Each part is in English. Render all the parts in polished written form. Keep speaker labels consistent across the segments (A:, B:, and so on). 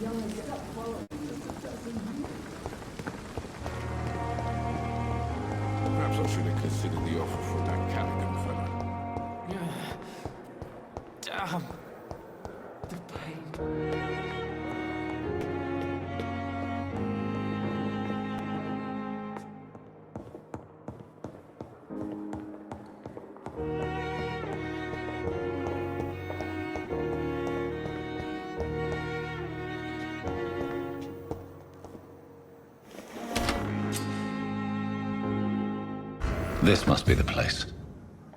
A: Perhaps I should have considered the offer from that Callaghan fella.
B: Damn. The pain.
C: This must be the place.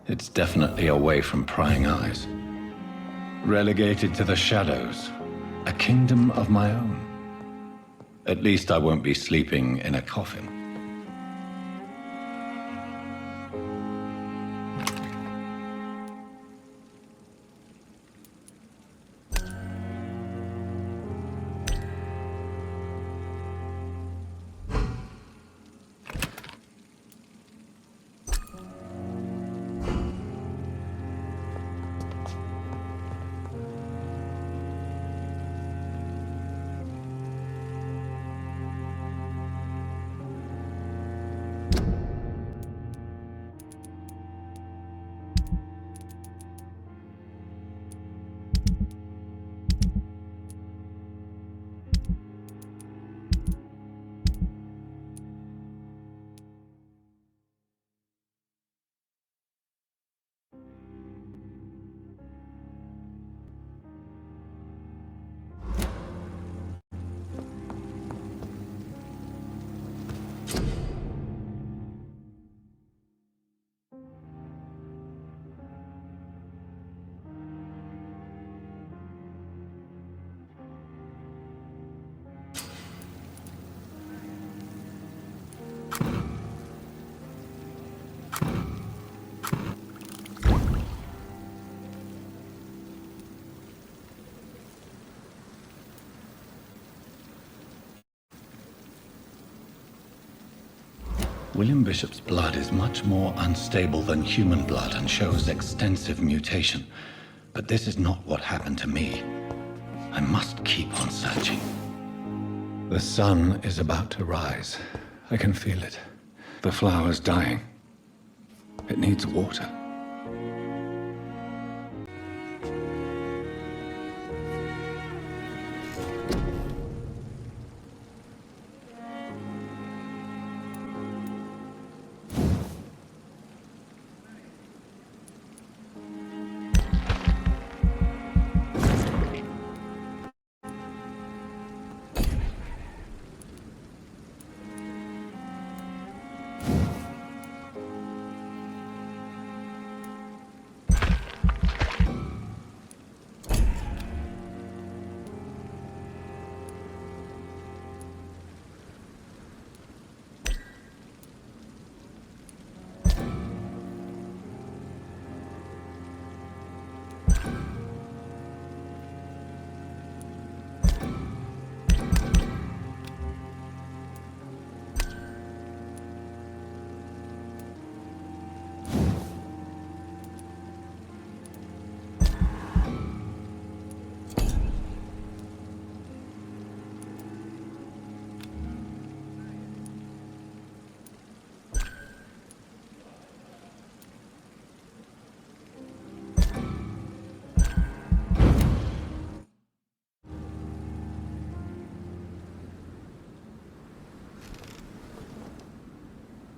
C: It's definitely away from prying eyes. Relegated to the shadows. A kingdom of my own. At least I won't be sleeping in a coffin. William Bishop's blood is much more unstable than human blood and shows extensive mutation. But this is not what happened to me. I must keep on searching. The sun is about to rise. I can feel it. The flower's dying. It needs water.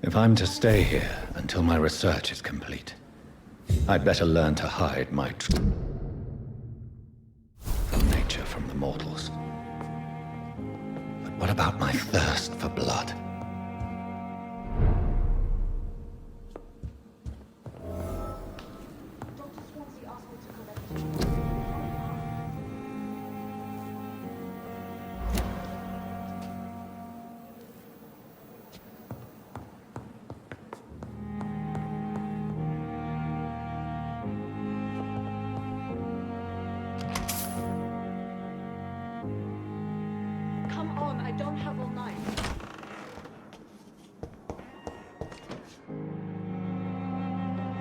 C: If I'm to stay here until my research is complete, I'd better learn to hide my true nature from the mortals. But what about my thirst for blood?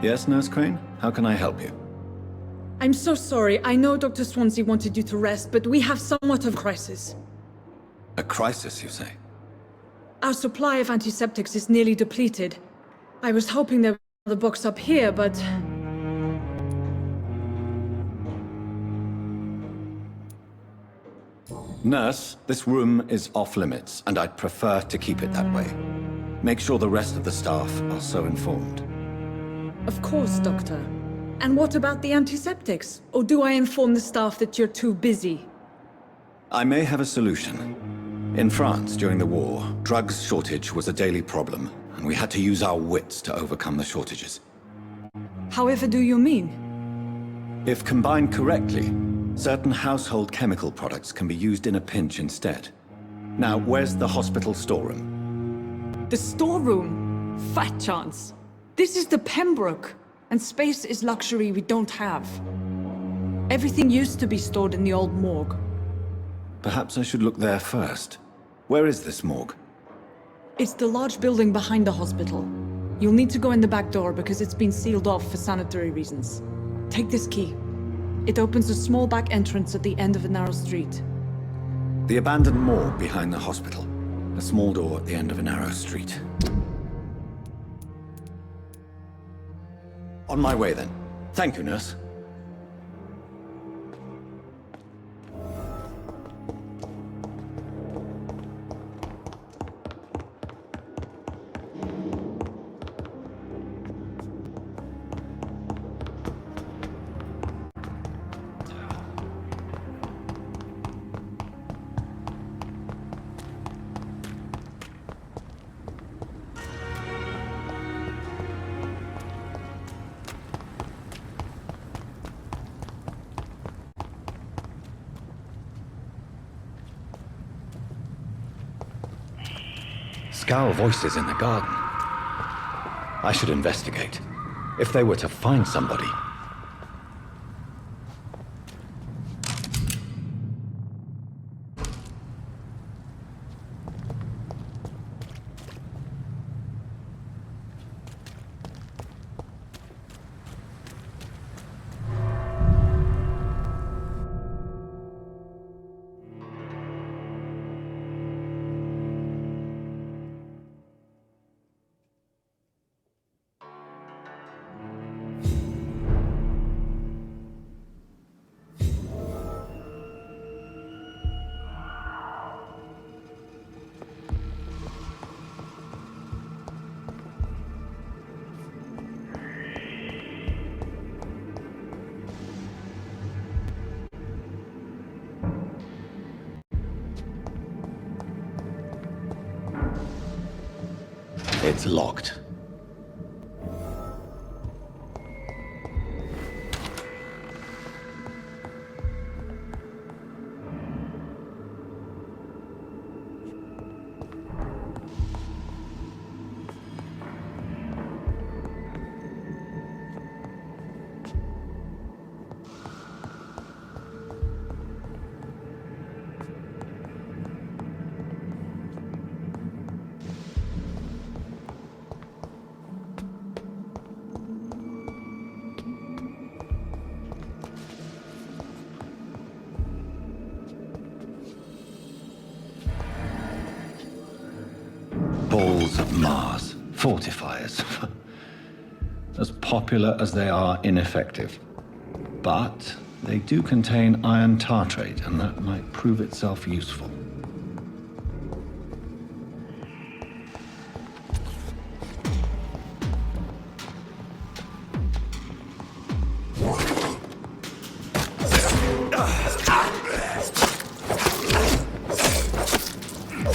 C: Yes, Nurse Crane? How can I help you?
D: I'm so sorry. I know Dr. Swansea wanted you to rest, but we have somewhat of a crisis.
C: A crisis, you say?
D: Our supply of antiseptics is nearly depleted. I was hoping there was another box up here, but...
C: Nurse, this room is off limits, and I'd prefer to keep it that way. Make sure the rest of the staff are so informed.
D: Of course, Doctor. And what about the antiseptics? Or do I inform the staff that you're too busy?
C: I may have a solution. In France, during the war, drugs shortage was a daily problem, and we had to use our wits to overcome the shortages.
D: However do you mean?
C: If combined correctly, certain household chemical products can be used in a pinch instead. Now, where's the hospital storeroom?
D: The storeroom? Fat chance. This is the Pembroke, and space is luxury we don't have. Everything used to be stored in the old morgue.
C: Perhaps I should look there first. Where is this morgue?
D: It's the large building behind the hospital. You'll need to go in the back door because it's been sealed off for sanitary reasons. Take this key. It opens a small back entrance at the end of a narrow street.
C: The abandoned morgue behind the hospital. A small door at the end of a narrow street. On my way then. Thank you, nurse. Scowl voices in the garden. I should investigate. If they were to find somebody. It's locked. Balls of Mars, fortifiers. As popular as they are ineffective. But they do contain iron tartrate, and that might prove itself useful.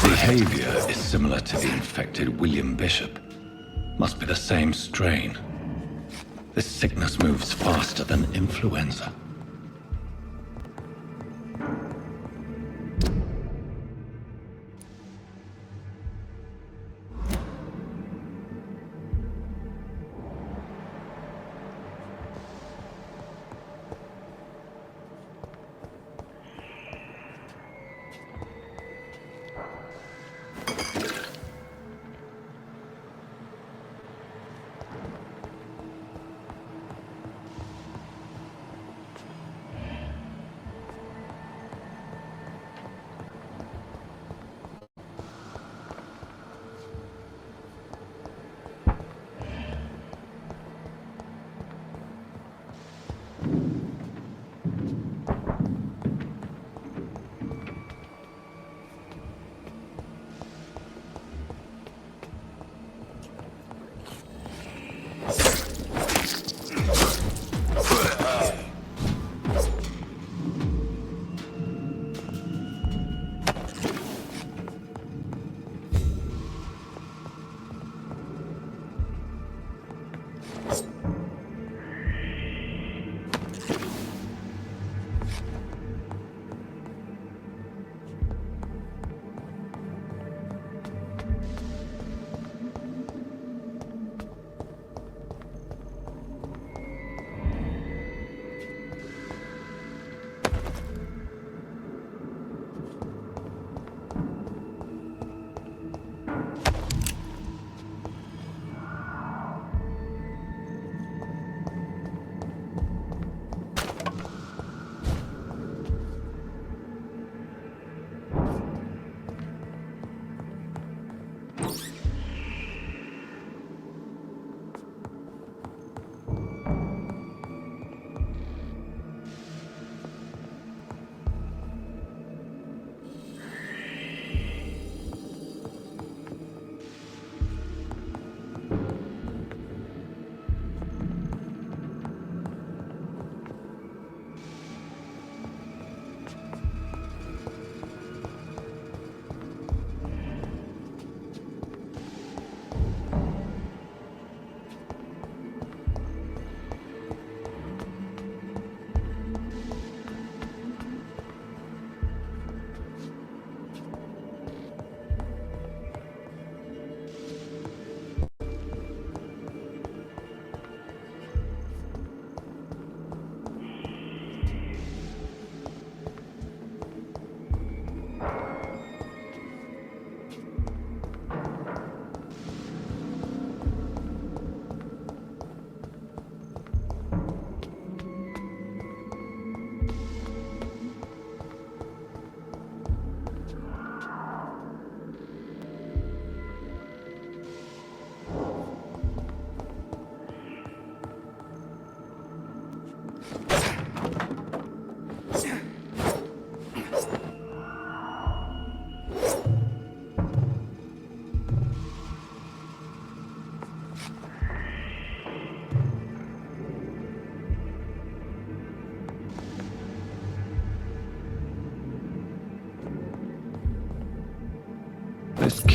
C: Behavior is similar to the infected William Bishop. Must be the same strain. This sickness moves faster than influenza.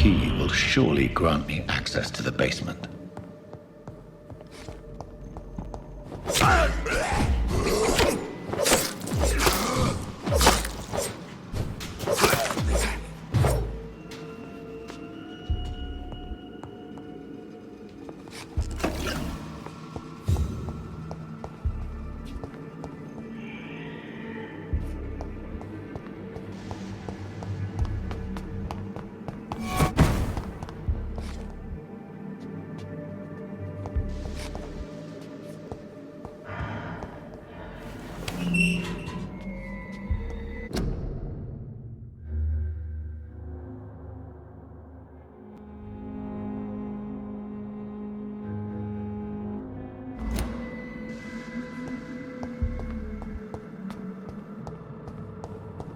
C: key will surely grant me access to the basement.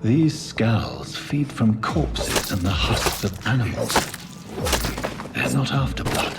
C: These skulls feed from corpses and the husks of animals. They're not after blood.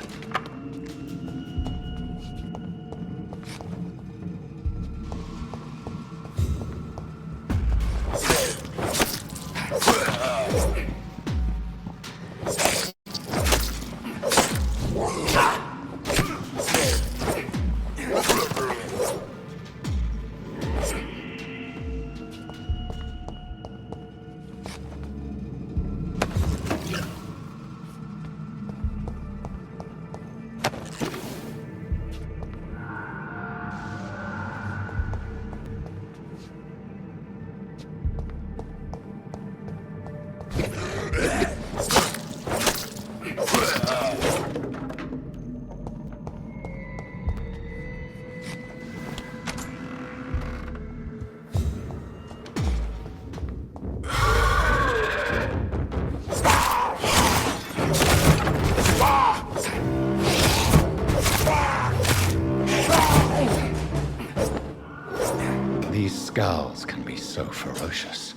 C: These skulls can be so ferocious.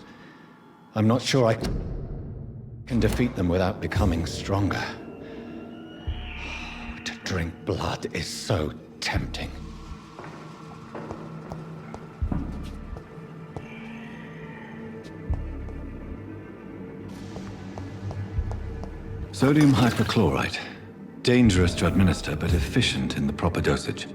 C: I'm not sure I can defeat them without becoming stronger. To drink blood is so tempting. Sodium hypochlorite. Dangerous to administer, but efficient in the proper dosage.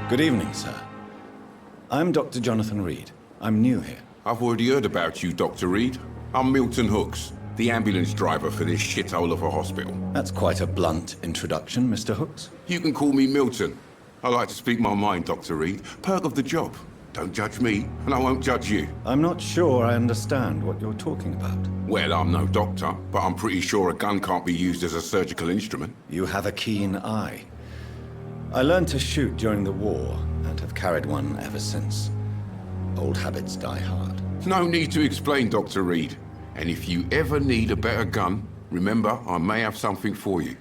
C: Good evening, sir. I'm Dr. Jonathan Reed. I'm new here.
A: I've already heard about you, Dr. Reed. I'm Milton Hooks, the ambulance driver for this shithole of a hospital.
C: That's quite a blunt introduction, Mr. Hooks.
A: You can call me Milton. I like to speak my mind, Dr. Reed. Perk of the job. Don't judge me, and I won't judge you.
C: I'm not sure I understand what you're talking about.
A: Well, I'm no doctor, but I'm pretty sure a gun can't be used as a surgical instrument.
C: You have a keen eye. I learned to shoot during the war, and have carried one ever since. Old habits die hard.
A: No need to explain, Dr. Reed. And if you ever need a better gun, remember, I may have something for you.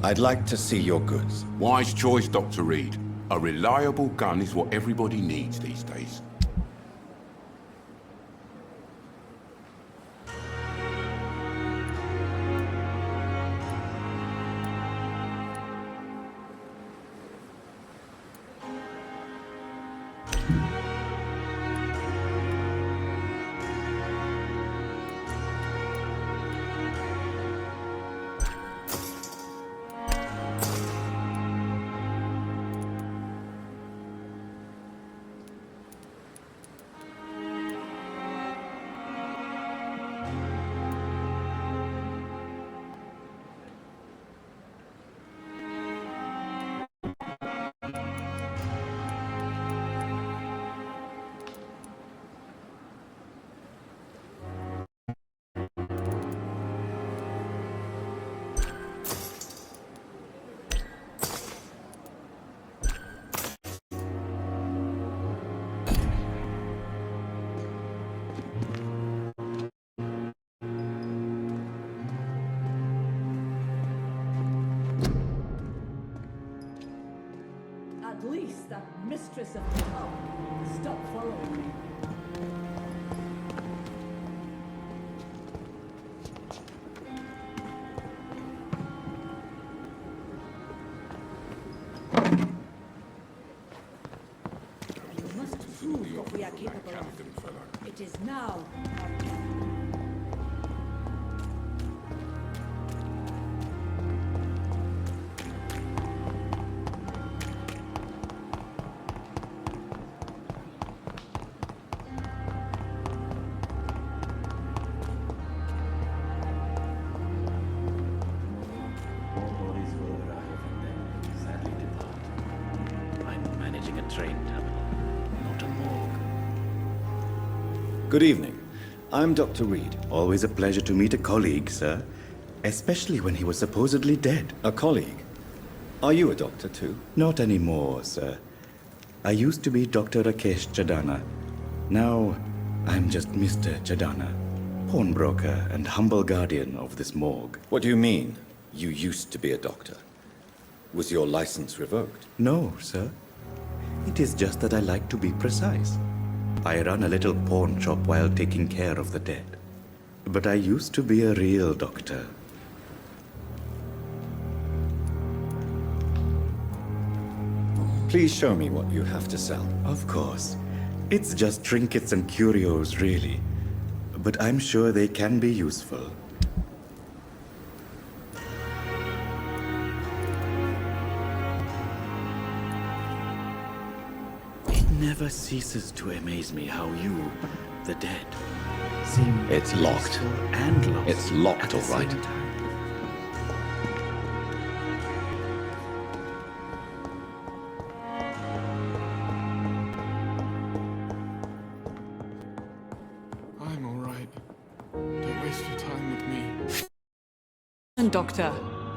C: I'd like to see your goods.
A: Wise choice, Dr. Reed. A reliable gun is what everybody needs these days.
E: At least that mistress of the town stop following me. We must prove what we are capable of. It is now our time.
C: All bodies will arrive and then sadly
F: visiting a train terminal, not a morgue.
G: Good evening. I'm Dr. Reed. Always a pleasure to meet a colleague, sir. Especially when he was supposedly dead.
C: A colleague? Are you a doctor too?
G: Not anymore, sir. I used to be Dr. Rakesh Chadana. Now, I'm just Mr. Chadana, pawnbroker and humble guardian of this morgue.
C: What do you mean, you used to be a doctor? Was your license revoked?
G: No, sir. It is just that I like to be precise. I run a little pawn shop while taking care of the dead. But I used to be a real doctor.
C: Please show me what you have to sell.
G: Of course. It's just trinkets and curios, really. But I'm sure they can be useful. It never ceases to amaze me how you, the dead, seem
C: It's locked.
G: peaceful and lost.
C: It's locked,
G: at the
C: all right.
G: same time.
B: I'm all right. Don't waste your time with me.
D: And doctor,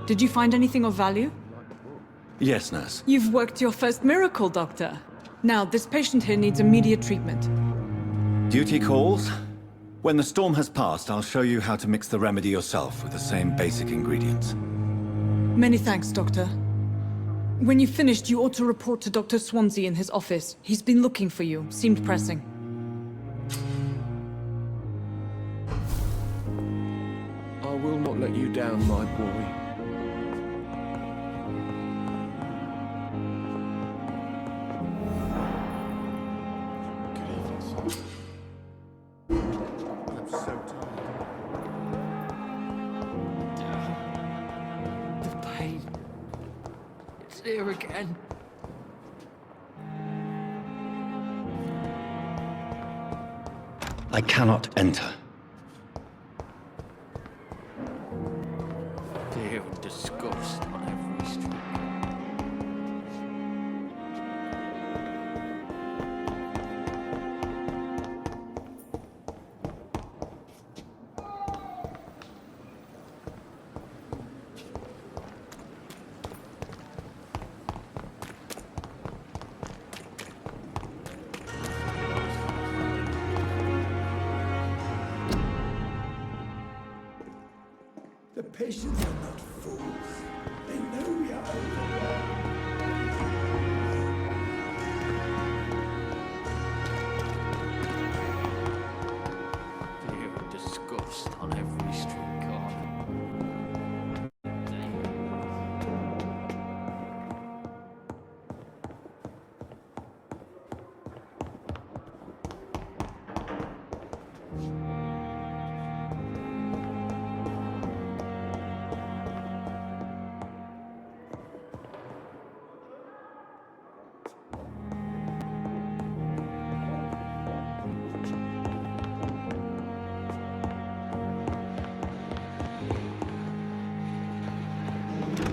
D: did you find anything of value?
C: Yes, nurse.
D: You've worked your first miracle, doctor. Now, this patient here needs immediate treatment.
C: Duty calls. When the storm has passed, I'll show you how to mix the remedy yourself with the same basic ingredients.
D: Many thanks, doctor. When you've finished, you ought to report to Dr. Swansea in his office. He's been looking for you. Seemed pressing.
B: I will not let you down, my boy. Good evening, sir. I'm so tired. The pain. It's here again.
C: I cannot enter.
B: Fear and disgust on every street.
H: The patients are not fools. They know we are overrun.
B: Fear and disgust on every street corner.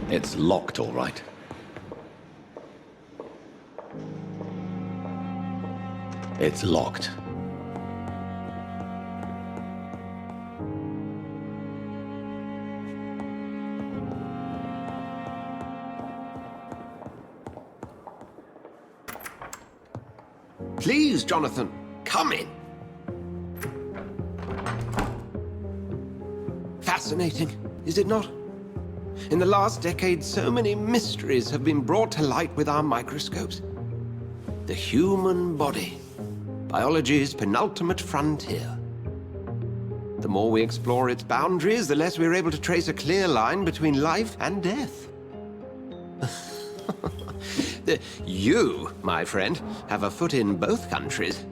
C: It's locked, all right. It's locked.
I: Please, Jonathan, come in. Fascinating, is it not? In the last decade, so many mysteries have been brought to light with our microscopes. The human body, biology's penultimate frontier. The more we explore its boundaries, the less we're able to trace a clear line between life and death. You, my friend, have a foot in both countries.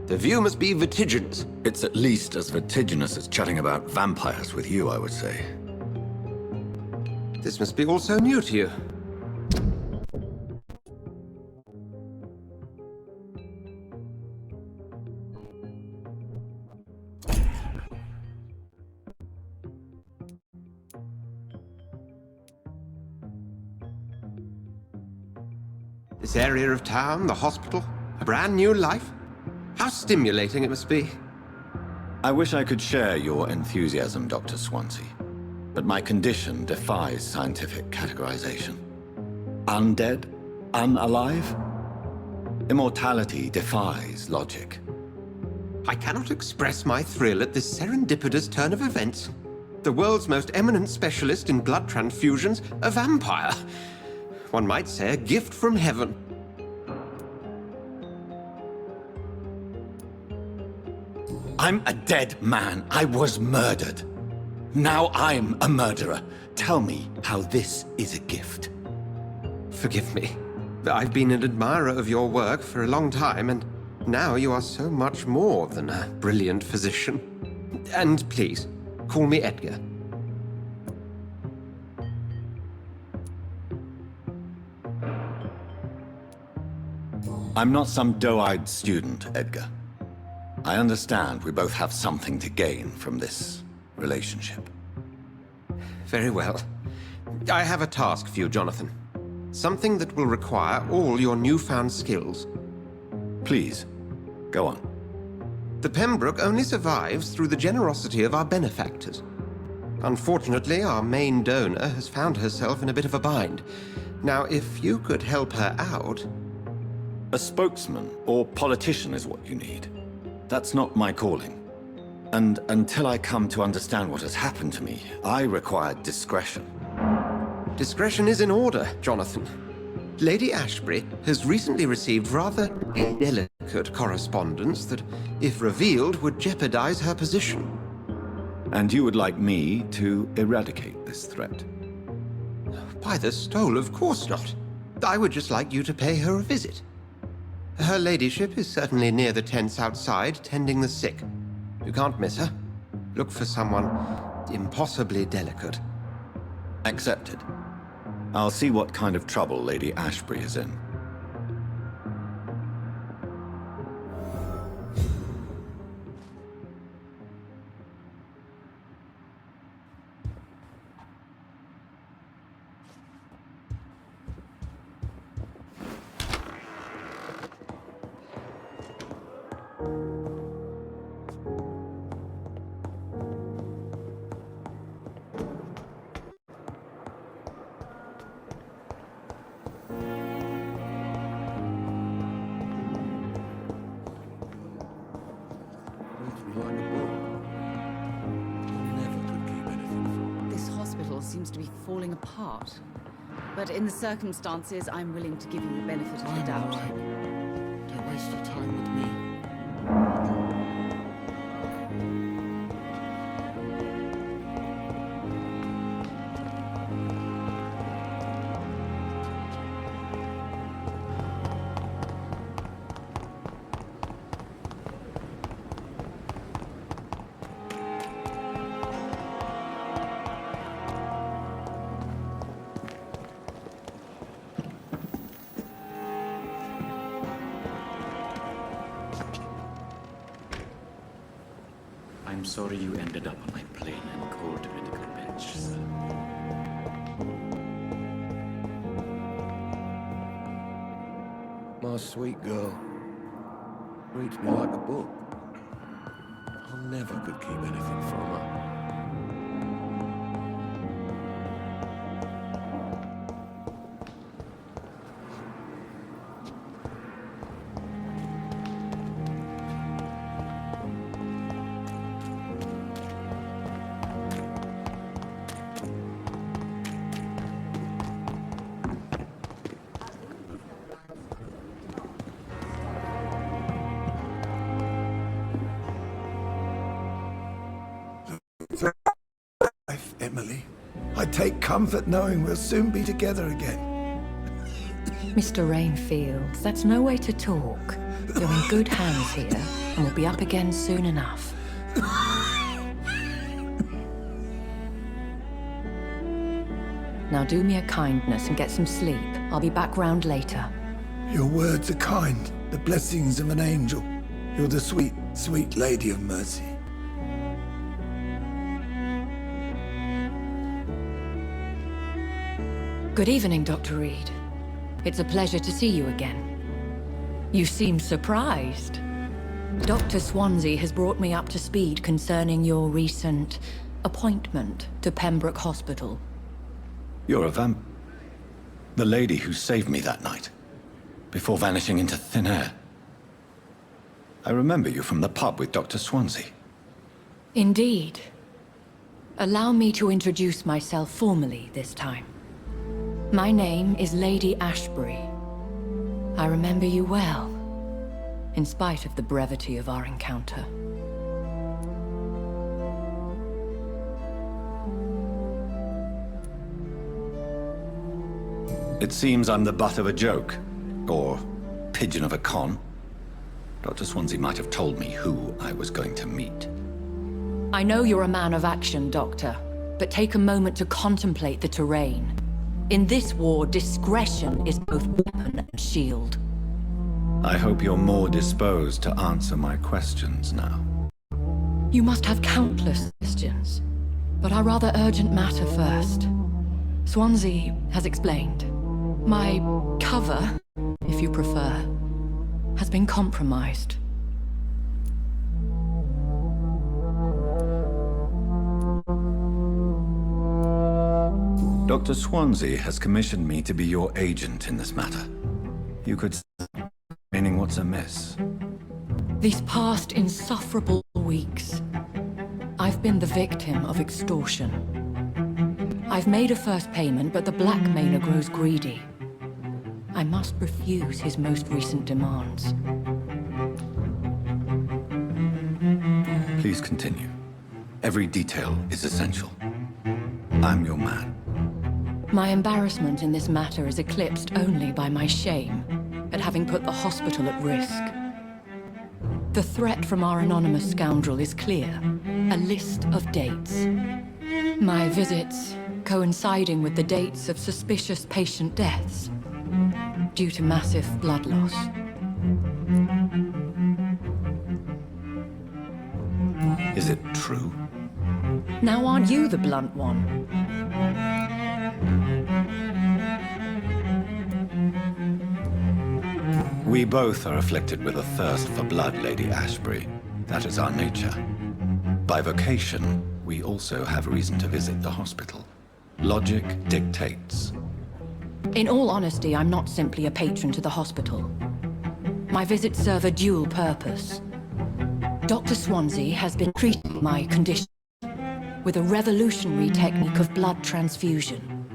I: The view must be vertiginous.
C: It's at least as vertiginous as chatting about vampires with you, I would say.
I: This must be all so new to you. This area of town, the hospital, a brand new life. How stimulating it must be.
C: I wish I could share your enthusiasm, Dr. Swansea, but my condition defies scientific categorization. Undead? Unalive? Immortality defies logic.
I: I cannot express my thrill at this serendipitous turn of events. The world's most eminent specialist in blood transfusions, a vampire. One might say a gift from heaven.
C: I'm a dead man. I was murdered. Now I'm a murderer. Tell me how this is a gift.
I: Forgive me. I've been an admirer of your work for a long time, and now you are so much more than a brilliant physician. And please, call me Edgar.
C: I'm not some doe-eyed student, Edgar. I understand we both have something to gain from this relationship.
I: Very well. I have a task for you, Jonathan. Something that will require all your newfound skills.
C: Please, go on.
I: The Pembroke only survives through the generosity of our benefactors. Unfortunately, our main donor has found herself in a bit of a bind. Now, if you could help her out...
C: A spokesman or politician is what you need. That's not my calling. And until I come to understand what has happened to me, I require discretion.
I: Discretion is in order, Jonathan. Lady Ashbury has recently received rather delicate correspondence that, if revealed, would jeopardize her position.
C: And you would like me to eradicate this threat?
I: By the stole, of course not. I would just like you to pay her a visit. Her ladyship is certainly near the tents outside, tending the sick. You can't miss her. Look for someone impossibly delicate.
C: Accepted. I'll see what kind of trouble Lady Ashbury is in.
J: This hospital seems to be falling apart. But in the circumstances, I'm willing to give you the benefit of the
B: I'm
J: doubt.
B: all right. Don't waste your time with me.
F: I'm sorry you ended up on my plain and cold medical bench, sir.
H: My sweet girl reads me like a book. I never could keep anything from her.
K: Life, Emily. I take comfort knowing we'll soon be together again.
E: Mr. Rainfield, that's no way to talk. You're in good hands here, and we'll be up again soon enough. Now do me a kindness and get some sleep. I'll be back round later.
K: Your words are kind, the blessings of an angel. You're the sweet, sweet lady of mercy.
E: Good evening, Dr. Reed. It's a pleasure to see you again. You seem surprised. Dr. Swansea has brought me up to speed concerning your recent appointment to Pembroke Hospital.
C: You're a vamp... The lady who saved me that night, before vanishing into thin air. I remember you from the pub with Dr. Swansea.
E: Indeed. Allow me to introduce myself formally this time. My name is Lady Ashbury. I remember you well, in spite of the brevity of our encounter.
C: It seems I'm the butt of a joke, or pigeon of a con. Dr. Swansea might have told me who I was going to meet.
E: I know you're a man of action, Doctor, but take a moment to contemplate the terrain. In this war, discretion is both weapon and shield.
C: I hope you're more disposed to answer my questions now.
E: You must have countless questions, but our rather urgent matter first. Swansea has explained. My cover, if you prefer, has been compromised.
C: Dr. Swansea has commissioned me to be your agent in this matter. You could... meaning what's amiss?
E: These past insufferable weeks, I've been the victim of extortion. I've made a first payment, but the blackmailer grows greedy. I must refuse his most recent demands.
C: Please continue. Every detail is essential. I'm your man.
E: My embarrassment in this matter is eclipsed only by my shame at having put the hospital at risk. The threat from our anonymous scoundrel is clear. A list of dates. My visits coinciding with the dates of suspicious patient deaths due to massive blood loss.
C: Is it true?
E: Now aren't you the blunt one?
C: We both are afflicted with a thirst for blood, Lady Ashbury. That is our nature. By vocation, we also have reason to visit the hospital. Logic dictates.
E: In all honesty, I'm not simply a patron to the hospital. My visits serve a dual purpose. Dr. Swansea has been treating my condition with a revolutionary technique of blood transfusion.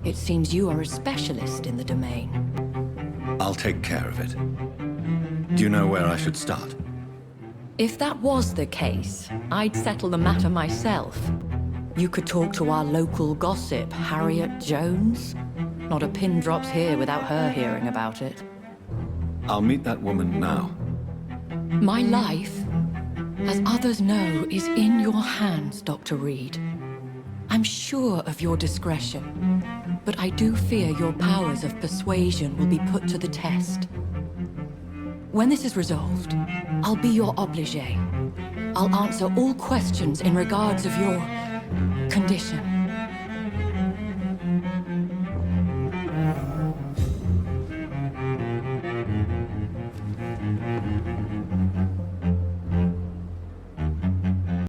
E: It seems you are a specialist in the domain.
C: I'll take care of it. Do you know where I should start?
E: If that was the case, I'd settle the matter myself. You could talk to our local gossip, Harriet Jones. Not a pin drops here without her hearing about it.
C: I'll meet that woman now.
E: My life, as others know, is in your hands, Dr. Reed. I'm sure of your discretion, but I do fear your powers of persuasion will be put to the test. When this is resolved, I'll be your obligé. I'll answer all questions in regards of your condition.